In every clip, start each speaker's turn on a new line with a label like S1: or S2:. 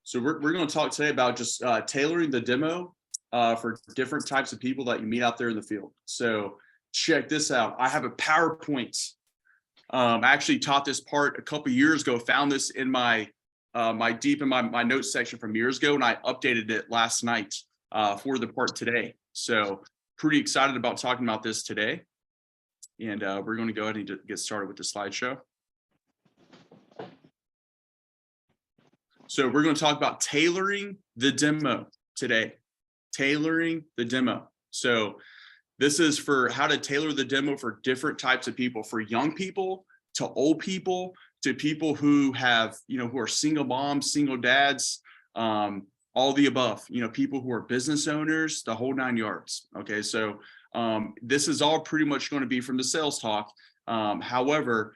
S1: So we're going to talk today about just tailoring the demo for different types of people that you meet out there in the field. So check this out. I have a PowerPoint. I actually taught this part a couple years ago, found this in my my notes section from years ago, and I updated it last night for the part today. So pretty excited about talking about this today. And we're going to go ahead and get started with the slideshow. So we're going to talk about tailoring the demo today. Tailoring the demo. So this is for how to tailor the demo for different types of people, for young people to old people to people who have, who are single moms, single dads, all the above, people who are business owners, the whole 9 yards. Okay, so this is all pretty much going to be from the sales talk. However,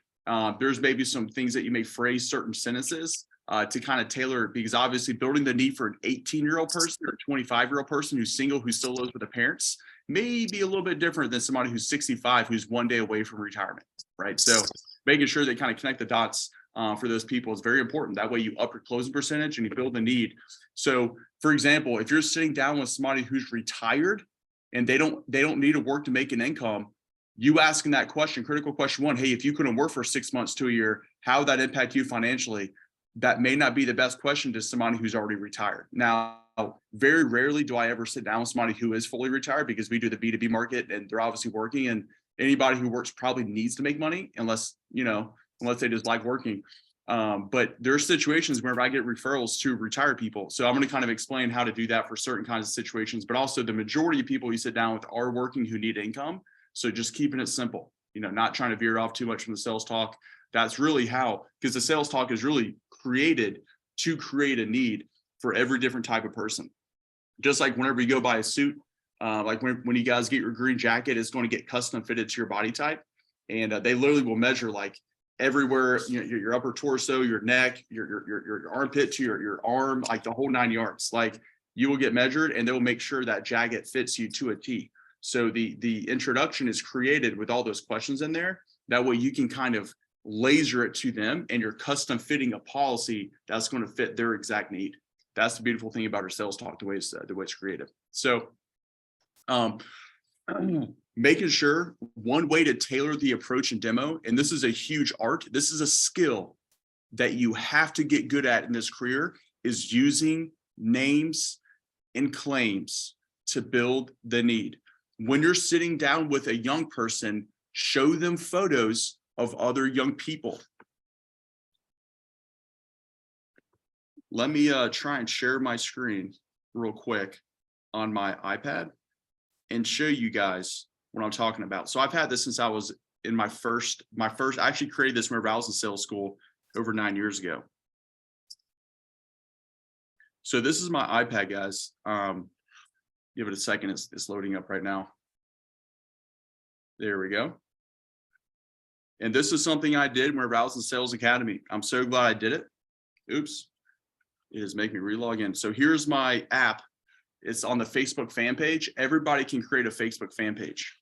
S1: there's maybe some things that you may phrase certain sentences to kind of tailor, because obviously building the need for an 18-year-old person or a 25-year-old person who's single, who still lives with their parents, may be a little bit different than somebody who's 65, who's one day away from retirement, right? So making sure they kind of connect the dots for those people is very important. That way you up your closing percentage and you build the need. So for example, if you're sitting down with somebody who's retired and they don't need to work to make an income, you asking that question, critical question one, hey, if you couldn't work for 6 months to a year, how would that impact you financially? That may not be the best question to somebody who's already retired. Now, very rarely do I ever sit down with somebody who is fully retired, because we do the B2B market and they're obviously working, and anybody who works probably needs to make money unless they just like working. But there are situations where I get referrals to retired people. So I'm going to kind of explain how to do that for certain kinds of situations, but also the majority of people you sit down with are working who need income. So just keeping it simple, not trying to veer off too much from the sales talk. That's really how, because the sales talk is really created to create a need for every different type of person. Just like whenever you go buy a suit, like when you guys get your green jacket, it's going to get custom fitted to your body type. And they literally will measure like everywhere, your upper torso, your neck, your armpit to your arm, like the whole 9 yards. Like you will get measured and they will make sure that jacket fits you to a T. So the introduction is created with all those questions in there. That way you can kind of laser it to them, and you're custom fitting a policy that's going to fit their exact need. That's the beautiful thing about our sales talk, the way it's created. So making sure, one way to tailor the approach and demo, and this is a huge art, this is a skill that you have to get good at in this career, is using names and claims to build the need. When you're sitting down with a young person, show them photos of other young people. Let me try and share my screen real quick on my iPad and show you guys what I'm talking about. So I've had this since I was in my first, I actually created this whenever I was in sales school over 9 years ago. So this is my iPad, guys. Give it a second, it's loading up right now. There we go. And this is something I did whenever I was in Sales Academy. I'm so glad I did it. Oops, it is making me re-log in. So here's my app. It's on the Facebook fan page. Everybody can create a Facebook fan page.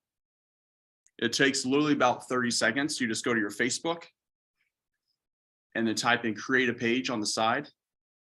S1: It takes literally about 30 seconds. You just go to your Facebook and then type in create a page on the side,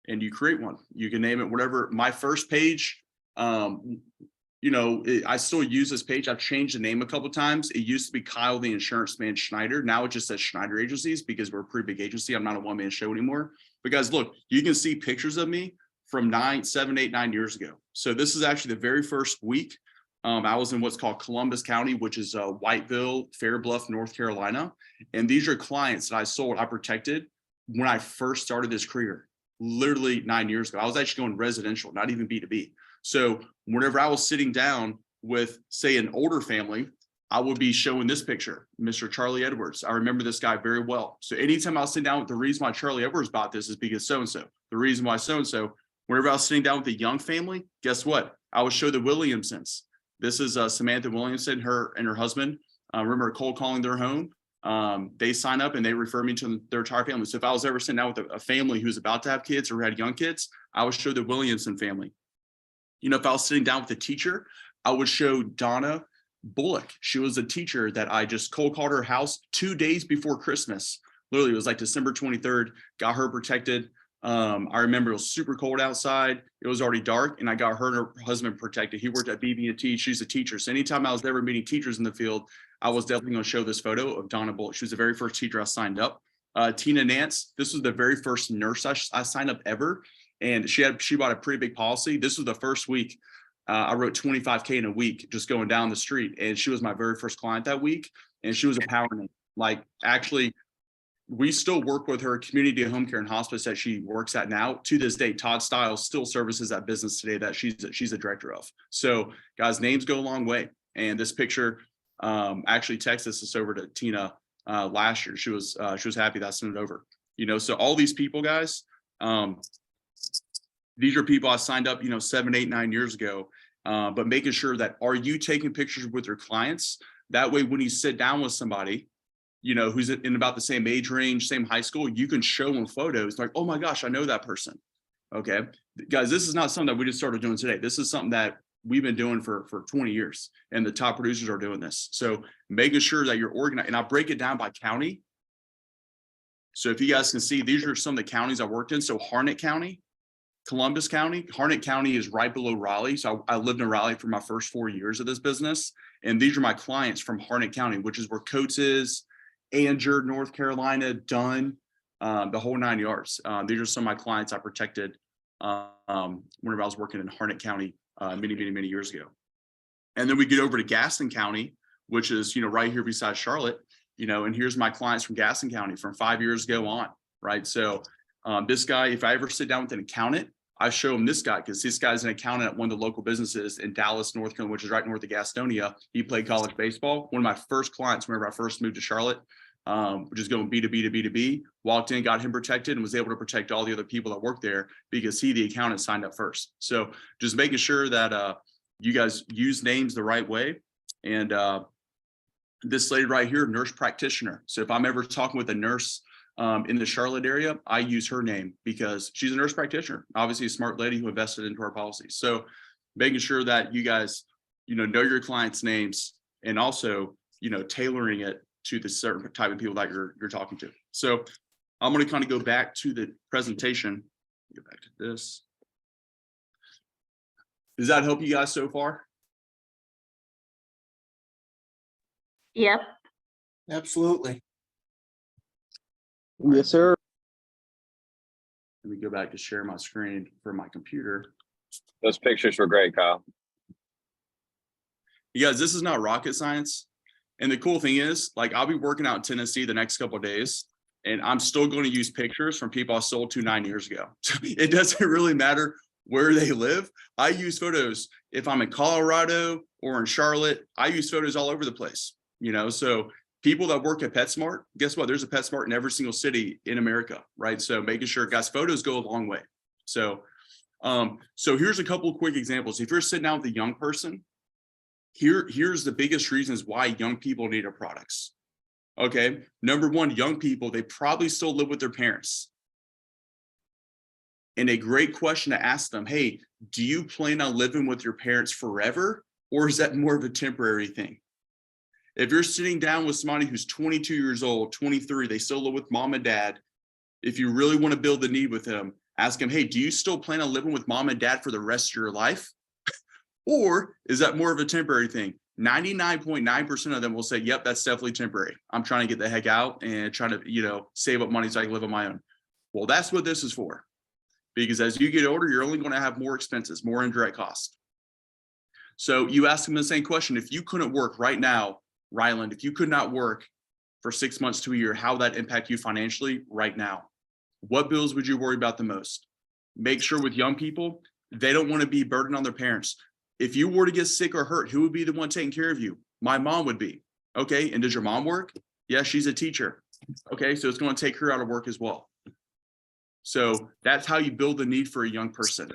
S1: and you create one. You can name it whatever. My first page, I still use this page. I've changed the name a couple of times. It used to be Kyle the Insurance Man Schneider. Now it just says Schneider Agencies, because we're a pretty big agency. I'm not a one-man show anymore. But guys, look, you can see pictures of me from 7, 8, 9 years ago. So this is actually the very first week. I was in what's called Columbus County, which is Whiteville, Fair Bluff, North Carolina. And these are clients that I protected when I first started this career, literally 9 years ago. I was actually going residential, not even B2B. So whenever I was sitting down with, say, an older family, I would be showing this picture, Mr. Charlie Edwards. I remember this guy very well. So anytime I was sitting down with, the reason why Charlie Edwards bought this is because so-and-so. The reason why so-and-so, whenever I was sitting down with a young family, guess what? I would show the Williamsons. This is Samantha Williamson, her and her husband. Remember cold calling their home. They sign up and they refer me to their entire family. So if I was ever sitting down with a family who's about to have kids or had young kids, I would show the Williamson family. If I was sitting down with a teacher, I would show Donna Bullock. She was a teacher that I just cold called her house 2 days before Christmas. Literally, it was like December 23rd, got her protected. I remember it was super cold outside. It was already dark, and I got her and her husband protected. He worked at BB&T. She's a teacher. So anytime I was ever meeting teachers in the field, I was definitely going to show this photo of Donna Bullock. She was the very first teacher I signed up. Tina Nance, this was the very first nurse I signed up ever. And she bought a pretty big policy. This was the first week. I wrote 25K in a week just going down the street. And she was my very first client that week. And she was a power name. Like, actually, we still work with her community home care and hospice that she works at now. To this day, Todd Stiles still services that business today that she's a director of. So guys, names go a long way. And this picture actually texted this over to Tina last year. She was happy that I sent it over. So all these people, guys, these are people I signed up, 7, 8, 9 years ago. But making sure that, are you taking pictures with your clients? That way, when you sit down with somebody, who's in about the same age range, same high school, you can show them photos like, oh my gosh, I know that person. Okay, guys, this is not something that we just started doing today. This is something that we've been doing for 20 years, and the top producers are doing this. So making sure that you're organized, and I'll break it down by county. So if you guys can see, these are some of the counties I worked in. So Harnett County, Columbus County. Harnett County is right below Raleigh. So I lived in Raleigh for my first 4 years of this business. And these are my clients from Harnett County, which is where Coates is, Anger, North Carolina, Dunn, the whole 9 yards. These are some of my clients I protected whenever I was working in Harnett County many years ago. And then we get over to Gaston County, which is, right here beside Charlotte, and here's my clients from Gaston County from 5 years ago on, right? So this guy, if I ever sit down with an accountant, I show him this guy, because this guy's an accountant at one of the local businesses in Dallas, North Carolina, which is right north of Gastonia. He played college baseball. One of my first clients, whenever I first moved to Charlotte, which is going B to B to B to B, walked in, got him protected, and was able to protect all the other people that work there because the accountant, signed up first. So just making sure that you guys use names the right way. And this lady right here, nurse practitioner. So if I'm ever talking with a nurse in the Charlotte area, I use her name because she's a nurse practitioner, obviously a smart lady who invested into our policies. So making sure that you guys, know your clients' names, and also, tailoring it to the certain type of people that you're talking to. So I'm going to kind of go back to the presentation. Go back to this. Does that help you guys so far?
S2: Yep.
S3: Absolutely.
S4: Yes, sir.
S1: Let me go back to share my screen for my computer.
S4: Those pictures were great, Kyle.
S1: You guys, this is not rocket science. And the cool thing is, like, I'll be working out in Tennessee the next couple of days, and I'm still going to use pictures from people I sold to 9 years ago. It doesn't really matter where they live. I use photos. If I'm in Colorado or in Charlotte, I use photos all over the place, so people that work at PetSmart, guess what? There's a PetSmart in every single city in America, right? So making sure, guys, photos go a long way. So, so here's a couple of quick examples. If you're sitting down with a young person, here's the biggest reasons why young people need our products. Okay, number one, young people, they probably still live with their parents. And a great question to ask them, hey, do you plan on living with your parents forever, or is that more of a temporary thing? If you're sitting down with somebody who's 22 years old, 23, they still live with mom and dad, if you really want to build the need with them, ask them, hey, do you still plan on living with mom and dad for the rest of your life? Or is that more of a temporary thing? 99.9% of them will say, yep, that's definitely temporary. I'm trying to get the heck out and trying to, save up money so I can live on my own. Well, that's what this is for. Because as you get older, you're only going to have more expenses, more indirect costs. So you ask them the same question. If you couldn't work right now, Ryland, if you could not work for 6 months to a year, how would that impact you financially right now? What bills would you worry about the most? Make sure with young people, they don't want to be burdened on their parents. If you were to get sick or hurt, who would be the one taking care of you? My mom would be. Okay, and does your mom work? Yeah, she's a teacher. Okay, so it's going to take her out of work as well. So that's how you build the need for a young person.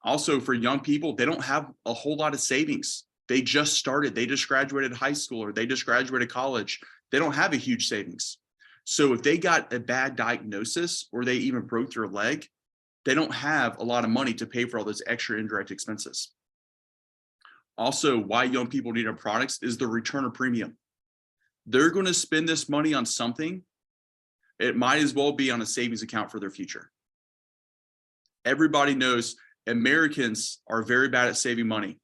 S1: Also, for young people, they don't have a whole lot of savings. They just started. They just graduated high school, or they just graduated college. They don't have a huge savings. So if they got a bad diagnosis, or they even broke their leg, they don't have a lot of money to pay for all those extra indirect expenses. Also, why young people need our products is the return of premium. They're going to spend this money on something It might as well be on a savings account for their future. Everybody knows Americans are very bad at saving money.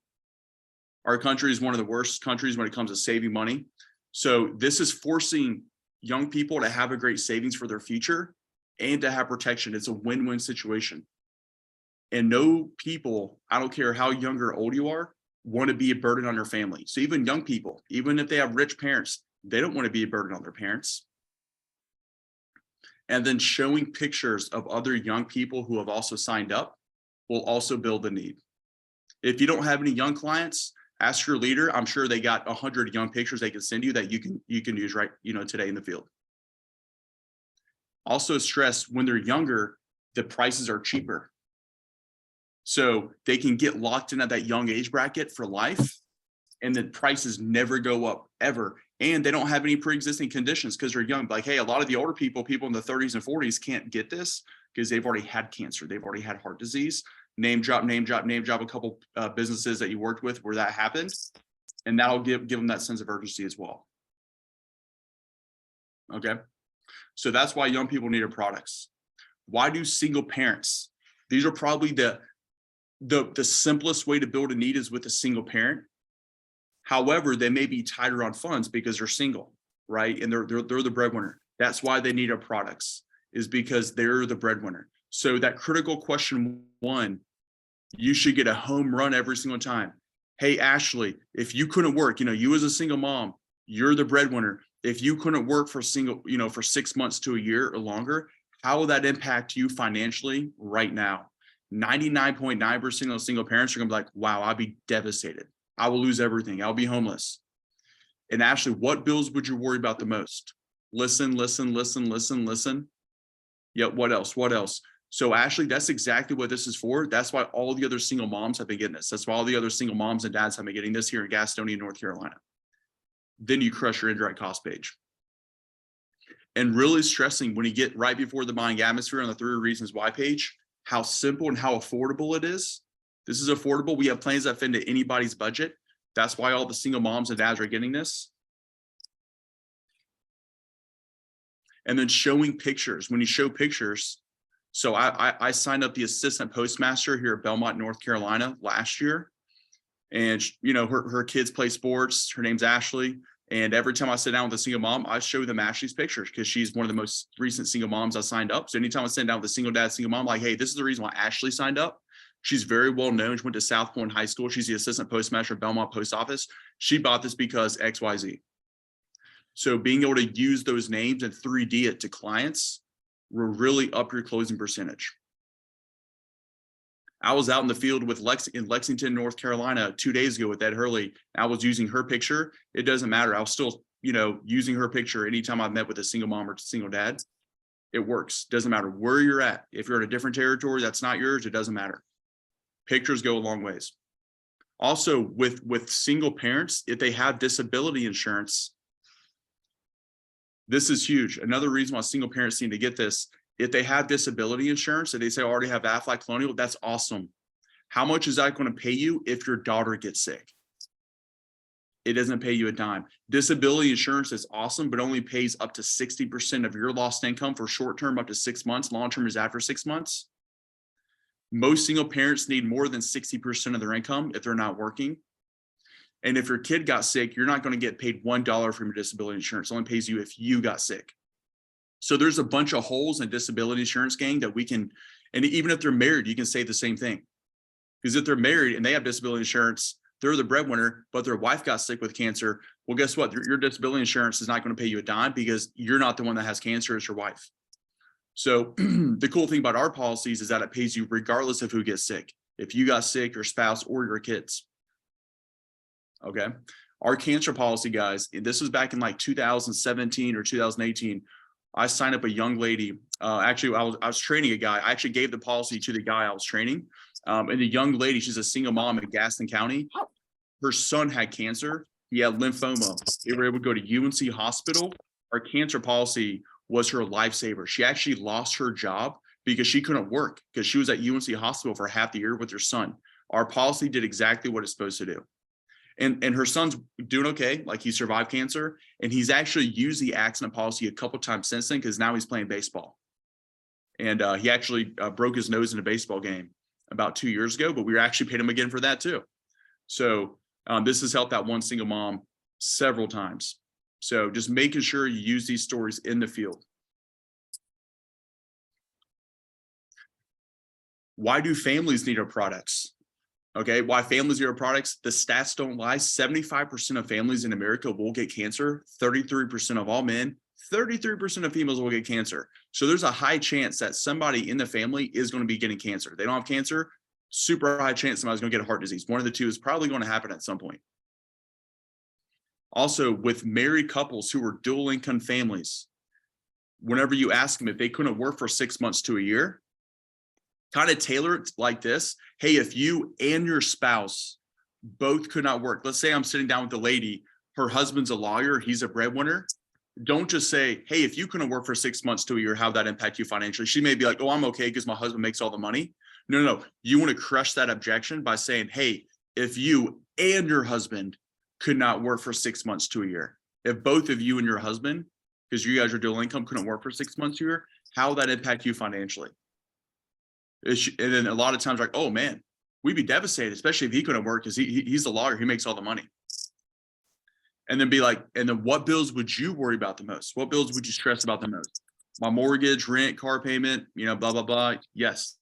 S1: Our country is one of the worst countries when it comes to saving money. So this is forcing young people to have a great savings for their future and to have protection. It's a win-win situation. And no people, I don't care how young or old you are, want to be a burden on their family. So even young people, even if they have rich parents, they don't want to be a burden on their parents. And then showing pictures of other young people who have also signed up will also build the need. If you don't have any young clients, ask your leader. I'm sure they got 100 young pictures they can send you that you can use right, today in the field. Also stress when they're younger, the prices are cheaper. So they can get locked in at that young age bracket for life, and the prices never go up ever. And they don't have any pre-existing conditions because they're young. Like, hey, a lot of the older people in the 30s and 40s can't get this because they've already had cancer. They've already had heart disease. Name drop a couple businesses that you worked with where that happened. And that'll give them that sense of urgency as well. Okay. So that's why young people need our products. Why do single parents? These are probably the simplest way to build a need is with a single parent. However, they may be tighter on funds because they're single, right? And they're the breadwinner. That's why they need our products, is because they're the breadwinner. So that critical question one, you should get a home run every single time. Hey, Ashley, if you couldn't work, you as a single mom, you're the breadwinner. If you couldn't work for for 6 months to a year or longer, how will that impact you financially right now? 99.9% of single parents are gonna be like, wow, I'll be devastated. I will lose everything. I'll be homeless. And Ashley, what bills would you worry about the most? Listen. Yep, what else? So Ashley, that's exactly what this is for. That's why all the other single moms have been getting this. That's why all the other single moms and dads have been getting this here in Gastonia, North Carolina. Then you crush your indirect cost page. And really stressing when you get right before the buying atmosphere on the 3 reasons why page, how simple and how affordable it is. This is affordable. We have plans that fit into anybody's budget. That's why all the single moms and dads are getting this. And then showing pictures. When you show pictures, so I signed up the assistant postmaster here at Belmont, North Carolina last year. And her kids play sports. Her name's Ashley. And every time I sit down with a single mom, I show them Ashley's pictures because she's one of the most recent single moms I signed up. So anytime I sit down with a single dad, single mom, like, hey, this is the reason why Ashley signed up. She's very well known. She went to South Point High School. She's the assistant postmaster at Belmont Post Office. She bought this because XYZ. So being able to use those names and 3D it to clients will really up your closing percentage. I was out in the field with in Lexington, North Carolina 2 days ago with Ed Hurley. I was using her picture. It doesn't matter. I was still, using her picture anytime I met with a single mom or single dad. It works. Doesn't matter where you're at. If you're in a different territory that's not yours, it doesn't matter. Pictures go a long ways. Also, with single parents, if they have disability insurance, this is huge. Another reason why single parents need to get this. If they have disability insurance and they say, I already have Aflac Colonial, that's awesome. How much is that going to pay you if your daughter gets sick? It doesn't pay you a dime. Disability insurance is awesome, but only pays up to 60% of your lost income for short-term, up to 6 months. Long-term is after 6 months. Most single parents need more than 60% of their income if they're not working. And if your kid got sick, you're not going to get paid $1 from your disability insurance. It only pays you if you got sick. So there's a bunch of holes in disability insurance, gang, that we can, and even if they're married, you can say the same thing. Because if they're married and they have disability insurance, they're the breadwinner, but their wife got sick with cancer. Well, guess what? Your disability insurance is not going to pay you a dime because you're not the one that has cancer, it's your wife. So the cool thing about our policies is that it pays you regardless of who gets sick. If you got sick, your spouse or your kids. Okay. Our cancer policy, guys, this was back in like 2017 or 2018. I signed up a young lady. Actually, I was training a guy. I actually gave the policy to the guy I was training. And the young lady, she's a single mom in Gaston County. Her son had cancer. He had lymphoma. They were able to go to UNC Hospital. Our cancer policy was her lifesaver. She actually lost her job because she couldn't work because she was at UNC Hospital for half the year with her son. Our policy did exactly what it's supposed to do. And her son's doing okay. Like he survived cancer, and he's actually used the accident policy a couple times since then because now he's playing baseball. And he actually broke his nose in a baseball game about 2 years ago, but we actually paid him again for that too. So this has helped that one single mom several times. So just making sure you use these stories in the field. Why do families need our products? Okay, why families need our products? The stats don't lie. 75% of families in America will get cancer. 33% of all men, 33% of females will get cancer. So there's a high chance that somebody in the family is going to be getting cancer. They don't have cancer, super high chance somebody's going to get a heart disease. One of the two is probably going to happen at some point. Also, with married couples who are dual income families, whenever you ask them if they couldn't work for 6 months to a year, kind of tailor it like this. Hey, if you and your spouse both could not work, let's say I'm sitting down with the lady, her husband's a lawyer, he's a breadwinner. Don't just say, hey, if you couldn't work for 6 months to a year, how'd that impact you financially? She may be like, oh, I'm okay because my husband makes all the money. No. You want to crush that objection by saying, hey, if you and your husband could not work for 6 months to a year, if both of you and your husband, because you guys are dual income, couldn't work for 6 months to a year, how would that impact you financially? And then a lot of times like, oh man, we'd be devastated, especially if he couldn't work because he's the lawyer, he makes all the money. And then be like, and then what bills would you worry about the most? What bills would you stress about the most? My mortgage, rent, car payment, blah, blah, blah. Yes.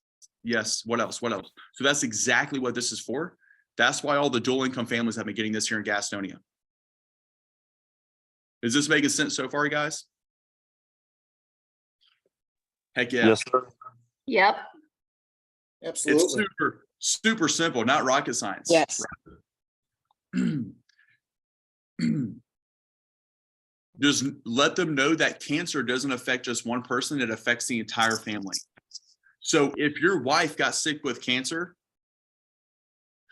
S1: What else? So that's exactly what this is for. That's why all the dual income families have been getting this here in Gastonia. Is this making sense so far, guys? Heck yeah.
S4: Yes, sir.
S2: Yep.
S3: Absolutely.
S1: It's super simple, not rocket science.
S2: Yes.
S1: Just let them know that cancer doesn't affect just one person, it affects the entire family. So if your wife got sick with cancer,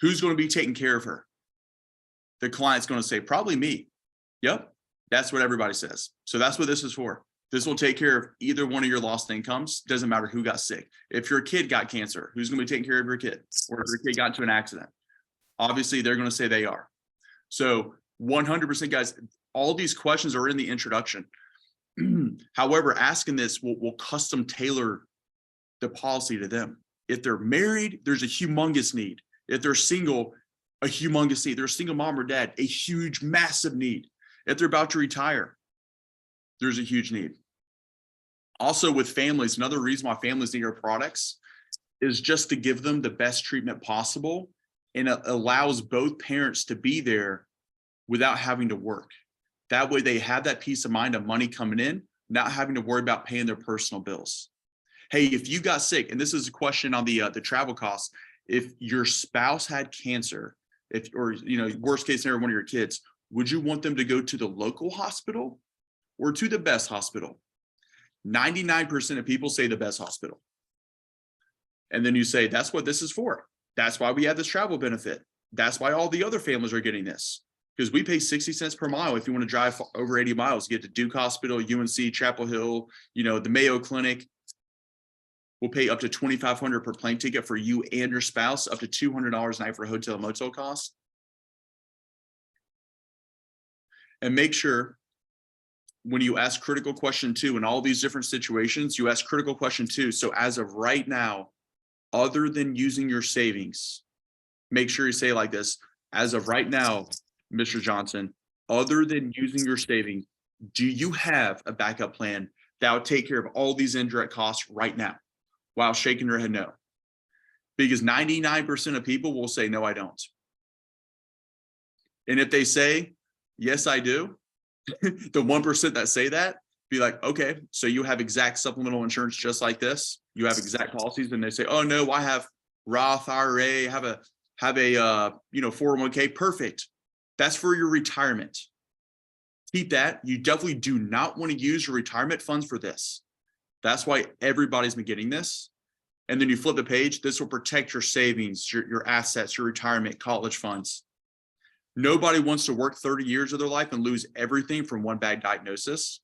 S1: who's going to be taking care of her? The client's going to say, probably me. Yep, that's what everybody says. So that's what this is for. This will take care of either one of your lost incomes. Doesn't matter who got sick. If your kid got cancer, who's going to be taking care of your kid? Or if your kid got into an accident? Obviously, they're going to say they are. So 100%, guys, all these questions are in the introduction. However, asking this will custom tailor the policy to them. If they're married, there's a humongous need. If they're single, a humongous need. They're a single mom or dad, a huge, massive need. If they're about to retire, there's a huge need. Also with families, another reason why families need our products is just to give them the best treatment possible, and it allows both parents to be there without having to work. That way they have that peace of mind of money coming in, not having to worry about paying their personal bills. Hey, if you got sick, and this is a question on the travel costs, if your spouse had cancer, or worst case scenario, one of your kids, would you want them to go to the local hospital or to the best hospital? 99% of people say the best hospital. And then you say, that's what this is for. That's why we have this travel benefit. That's why all the other families are getting this, because we pay 60 cents per mile if you want to drive over 80 miles to get to Duke Hospital, UNC, Chapel Hill, the Mayo Clinic. We'll pay up to $2,500 per plane ticket for you and your spouse, up to $200 a night for hotel and motel costs. And make sure when you ask critical question 2 in all these different situations, you ask critical question 2. So as of right now, other than using your savings, make sure you say like this: as of right now, Mr. Johnson, other than using your savings, do you have a backup plan that will take care of all these indirect costs right now? While shaking your head no. Because 99% of people will say, no, I don't. And if they say, yes, I do, the 1% that say that, be like, okay, so you have exact supplemental insurance just like this. You have exact policies. And they say, oh no, I have Roth IRA, have a 401k. Perfect. That's for your retirement. Keep that. You definitely do not want to use your retirement funds for this. That's why everybody's been getting this. And then you flip the page. This will protect your savings, your assets, your retirement, college funds. Nobody wants to work 30 years of their life and lose everything from one bad diagnosis,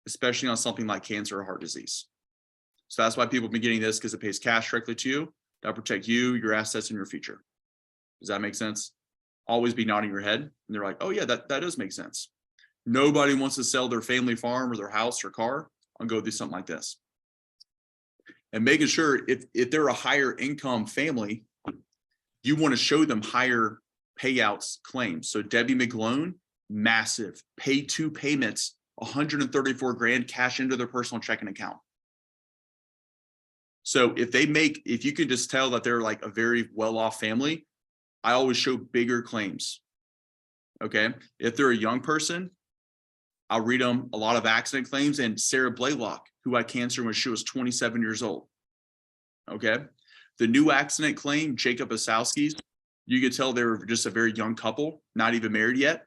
S1: especially on something like cancer or heart disease. So that's why people have been getting this, because it pays cash directly to you. That'll protect you, your assets, and your future. Does that make sense? always be nodding your head. And they're like, oh yeah, that does make sense. Nobody wants to sell their family farm or their house or car and go do something like this. And making sure if they're a higher income family, you want to show them higher payouts claims. So Debbie McGlone, massive, pay 2 payments, 134 grand cash into their personal checking account. So if you can just tell that they're like a very well-off family, I always show bigger claims. Okay. If they're a young person, I'll read them a lot of accident claims. And Sarah Blaylock, who had cancer when she was 27 years old. Okay. The new accident claim, Jacob Osowski's, you could tell they were just a very young couple, not even married yet.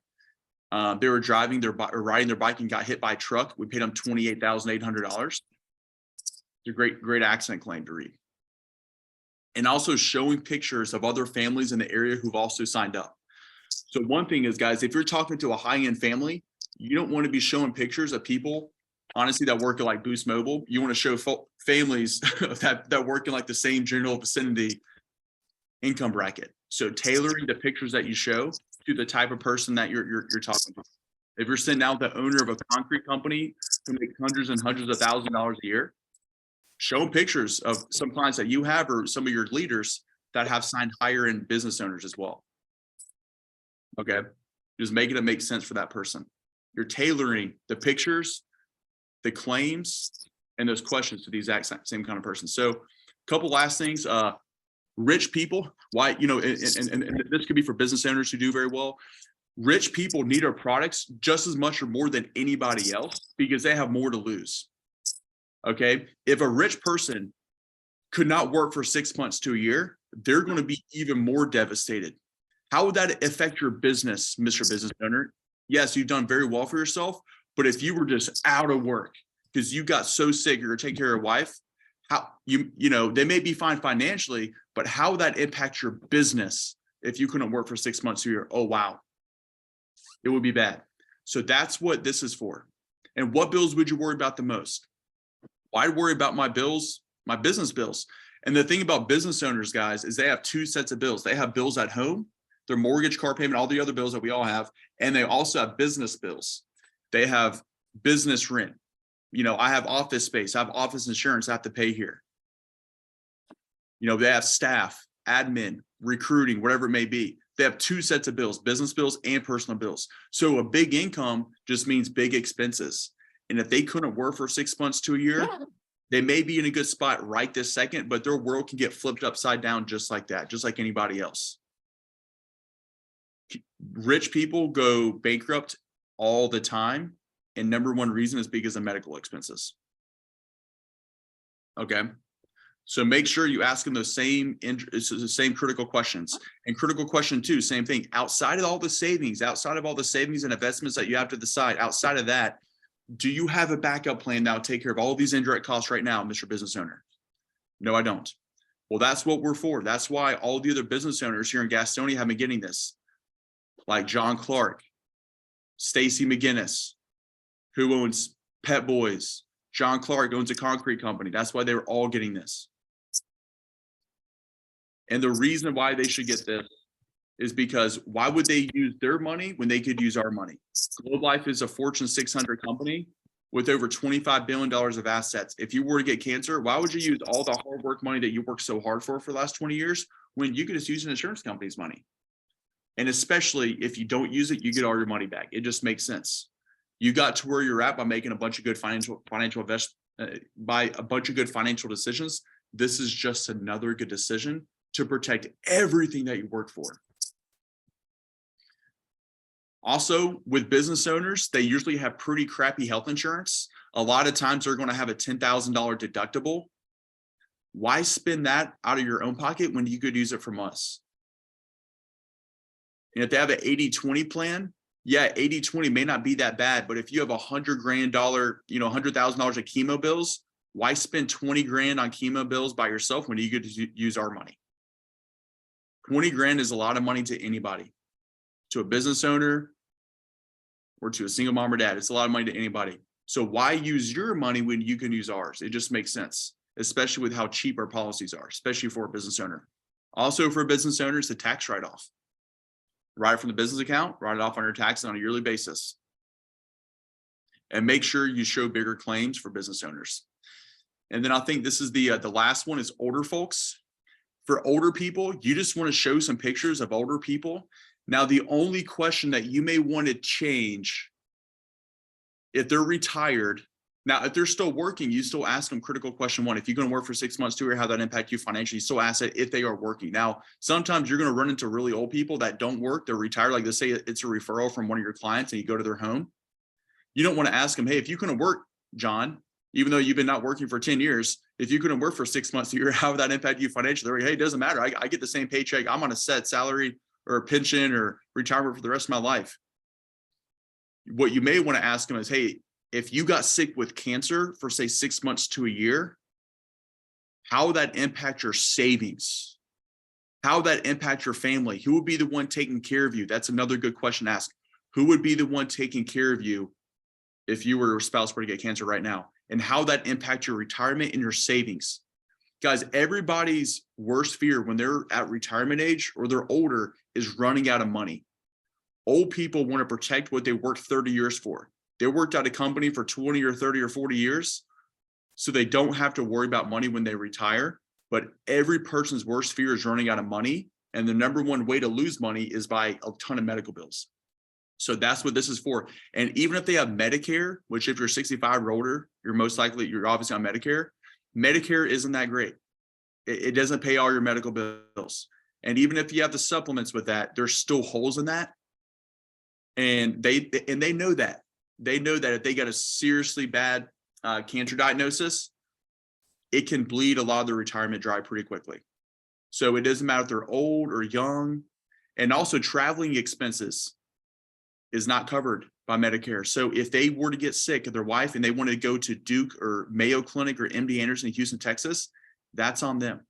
S1: They were riding their bike and got hit by a truck. We paid them $28,800. It's a great accident claim to read. And also showing pictures of other families in the area who've also signed up. So one thing is, guys, if you're talking to a high-end family, you don't want to be showing pictures of people, honestly, that work at like Boost Mobile. You want to show families that work in like the same general vicinity income bracket. So tailoring the pictures that you show to the type of person that you're talking to. If you're sitting out the owner of a concrete company who makes hundreds and hundreds of thousands of dollars a year, show them pictures of some clients that you have or some of your leaders that have signed higher end business owners as well. Okay. Just making it make sense for that person. You're tailoring the pictures, the claims, and those questions to the exact same kind of person. So a couple last things, rich people, why, and this could be for business owners who do very well. Rich people need our products just as much or more than anybody else because they have more to lose. Okay. If a rich person could not work for 6 months to a year, they're going to be even more devastated. How would that affect your business, Mr. Business Owner? Yes, you've done very well for yourself, but if you were just out of work because you got so sick, you're taking care of your wife, how they may be fine financially, but how would that impact your business if you couldn't work for 6 months to a year? Oh, wow. It would be bad. So that's what this is for. And what bills would you worry about the most? Why worry about my bills, my business bills? And the thing about business owners, guys, is they have 2 sets of bills. They have bills at home, their mortgage, car payment, all the other bills that we all have. And they also have business bills. They have business rent. I have office space. I have office insurance I have to pay here. They have staff, admin, recruiting, whatever it may be. They have 2 sets of bills, business bills and personal bills. So a big income just means big expenses. And if they couldn't work for 6 months to a year, they may be in a good spot right this second, but their world can get flipped upside down just like that, just like anybody else. Rich people go bankrupt all the time. And number one reason is because of medical expenses. Okay. So make sure you ask them the same critical questions. And critical question 2, same thing. Outside of all the savings and investments that you have to the side, outside of that, do you have a backup plan that will take care of all of these indirect costs right now, Mr. Business Owner? No, I don't. Well, that's what we're for. That's why all the other business owners here in Gastonia have been getting this. Like John Clark, Stacy McGinnis, who owns Pet Boys. John Clark owns a concrete company. That's why they were all getting this. And the reason why they should get this is because why would they use their money when they could use our money? Globe Life is a Fortune 600 company with over $25 billion of assets. If you were to get cancer, why would you use all the hard work money that you worked so hard for the last 20 years when you could just use an insurance company's money? And especially if you don't use it, you get all your money back. It just makes sense. You got to where you're at by making a bunch of good financial decisions. This is just another good decision to protect everything that you work for. Also, with business owners, they usually have pretty crappy health insurance. A lot of times they're going to have a $10,000 deductible. Why spend that out of your own pocket when you could use it from us? And if they have an 80-20 plan, yeah, 80-20 may not be that bad, but if you have $100,000, $100,000 of chemo bills, why spend 20 grand on chemo bills by yourself when you could use our money? 20 grand is a lot of money to anybody, to a business owner or to a single mom or dad. It's a lot of money to anybody. So why use your money when you can use ours? It just makes sense, especially with how cheap our policies are, especially for a business owner. Also for a business owner, it's a tax write-off. write it from the business account, write it off on your taxes on a yearly basis. And make sure you show bigger claims for business owners. And then I think this is the last one is older folks. For older people, you just want to show some pictures of older people. Now, the only question that you may want to change if they're retired. Now, if they're still working, you still ask them critical question 1. If you're going to work for 6 months, 2 years, how that impact you financially, you still ask it if they are working. Now, sometimes you're going to run into really old people that don't work. They're retired. Like let's say it's a referral from one of your clients and you go to their home. You don't want to ask them, hey, if you couldn't work, John, even though you've been not working for 10 years, if you couldn't work for 6 months a year, how would that impact you financially? They're like, hey, it doesn't matter. I get the same paycheck. I'm on a set salary or a pension or retirement for the rest of my life. What you may want to ask them is, hey, if you got sick with cancer for say 6 months to a year, how would that impact your savings? How would that impact your family? Who would be the one taking care of you? That's another good question to ask. Who would be the one taking care of you if you were a spouse were to get cancer right now? And how that impact your retirement and your savings? Guys, everybody's worst fear when they're at retirement age or they're older is running out of money. Old people want to protect what they worked 30 years for. They worked at a company for 20 or 30 or 40 years, so they don't have to worry about money when they retire. But every person's worst fear is running out of money. And the number one way to lose money is by a ton of medical bills. So that's what this is for. And even if they have Medicare, which if you're 65 or older, you're obviously on Medicare. Medicare isn't that great. It doesn't pay all your medical bills. And even if you have the supplements with that, there's still holes in that. And they know that. They know that if they got a seriously bad cancer diagnosis, it can bleed a lot of their retirement dry pretty quickly. So it doesn't matter if they're old or young. And also traveling expenses is not covered by Medicare. So if they were to get sick of their wife and they wanted to go to Duke or Mayo Clinic or MD Anderson in Houston, Texas, that's on them.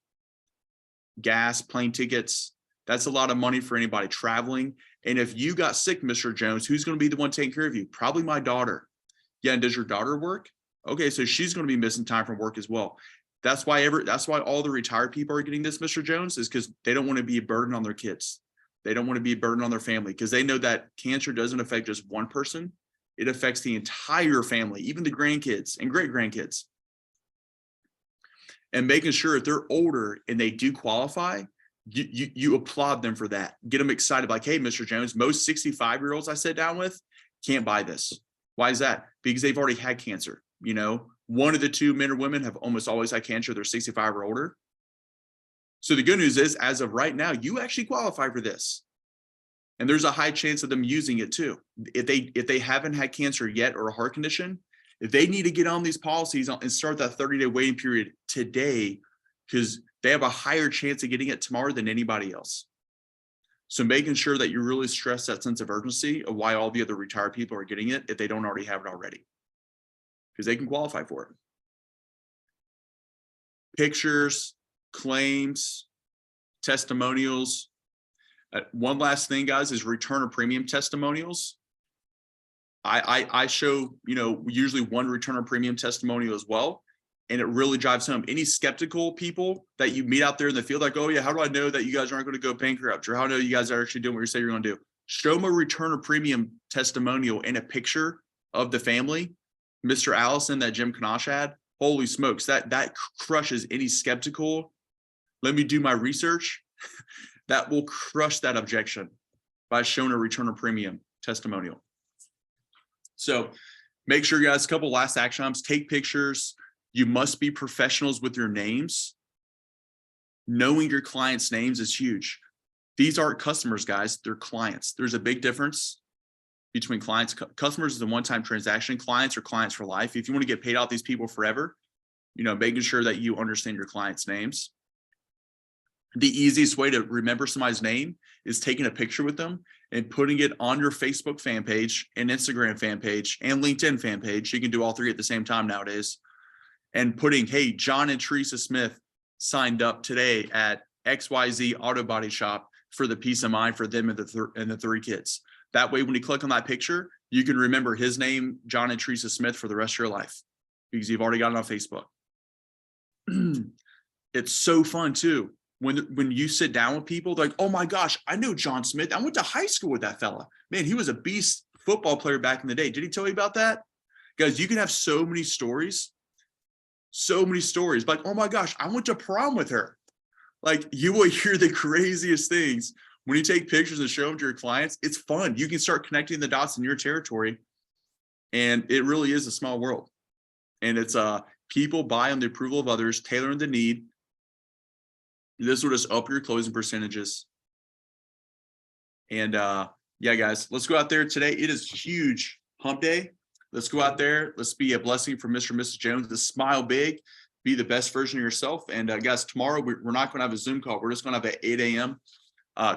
S1: Gas, plane tickets, that's a lot of money for anybody traveling. And if you got sick, Mr. Jones, who's going to be the one taking care of you? Probably my daughter. Yeah, and does your daughter work? Okay, so she's going to be missing time from work as well. That's why all the retired people are getting this, Mr. Jones, is because they don't want to be a burden on their kids. They don't want to be a burden on their family because they know that cancer doesn't affect just one person. It affects the entire family, even the grandkids and great grandkids. And making sure if they're older and they do qualify, you applaud them for that. Get them excited. Like, hey, Mr. Jones, most 65-year-olds I sat down with can't buy this. Why is that? Because they've already had cancer. You know, one of the two men or women have almost always had cancer. They're 65 or older. So the good news is, as of right now, you actually qualify for this. And there's a high chance of them using it too. If they haven't had cancer yet or a heart condition, if they need to get on these policies and start that 30-day waiting period today, because they have a higher chance of getting it tomorrow than anybody else. So making sure that you really stress that sense of urgency of why all the other retired people are getting it if they don't already have it already, because they can qualify for it. Pictures, claims, testimonials. One last thing, guys, is return of premium testimonials. I show, usually one return of premium testimonial as well. And it really drives home. Any skeptical people that you meet out there in the field, like, oh yeah, how do I know that you guys aren't going to go bankrupt? Or how do I know you guys are actually doing what you say you're going to do? Show them a return of premium testimonial and a picture of the family. Mr. Allison that Jim Kanosh had, holy smokes, that crushes any skeptical. Let me do my research. That will crush that objection by showing a return of premium testimonial. So make sure, guys, a couple last action items, take pictures. You must be professionals with your names. Knowing your clients' names is huge. These aren't customers, guys. They're clients. There's a big difference between clients. Customers is a one-time transaction. Clients are clients for life. If you want to get paid out these people forever, making sure that you understand your clients' names. The easiest way to remember somebody's name is taking a picture with them and putting it on your Facebook fan page and Instagram fan page and LinkedIn fan page. You can do all three at the same time nowadays. And putting, hey, John and Teresa Smith signed up today at XYZ Auto Body Shop for the peace of mind for them and the three kids. That way, when you click on that picture, you can remember his name, John and Teresa Smith, for the rest of your life because you've already got it on Facebook. It's so fun too. when you sit down with people, they're like, oh my gosh, I know John Smith. I went to high school with that fella. Man, he was a beast football player back in the day. Did he tell you about that? Guys, you can have so many stories. Like, oh my gosh, I went to prom with her. Like, you will hear the craziest things when you take pictures and show them to your clients. It's fun. You can start connecting the dots in your territory. And it really is a small world. And it's people buy on the approval of others, tailoring the need. This will just up your closing percentages. And yeah, guys, let's go out there today. It is huge hump day. Let's go out there. Let's be a blessing for Mr. and Mrs. Jones. To smile big, be the best version of yourself. And guys, tomorrow we're not going to have a Zoom call. We're just going to have an 8 a.m.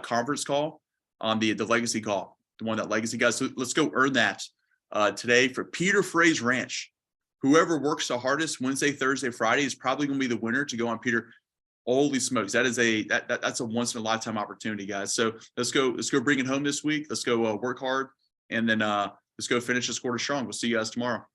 S1: Conference call on the legacy call, the one that legacy guys. So let's go earn that today for Peter Frey's Ranch. Whoever works the hardest Wednesday, Thursday, Friday is probably going to be the winner to go on Peter. Holy smokes, that's a once in a lifetime opportunity, guys. So let's go bring it home this week. Let's go work hard, and then let's go finish this quarter strong. We'll see you guys tomorrow.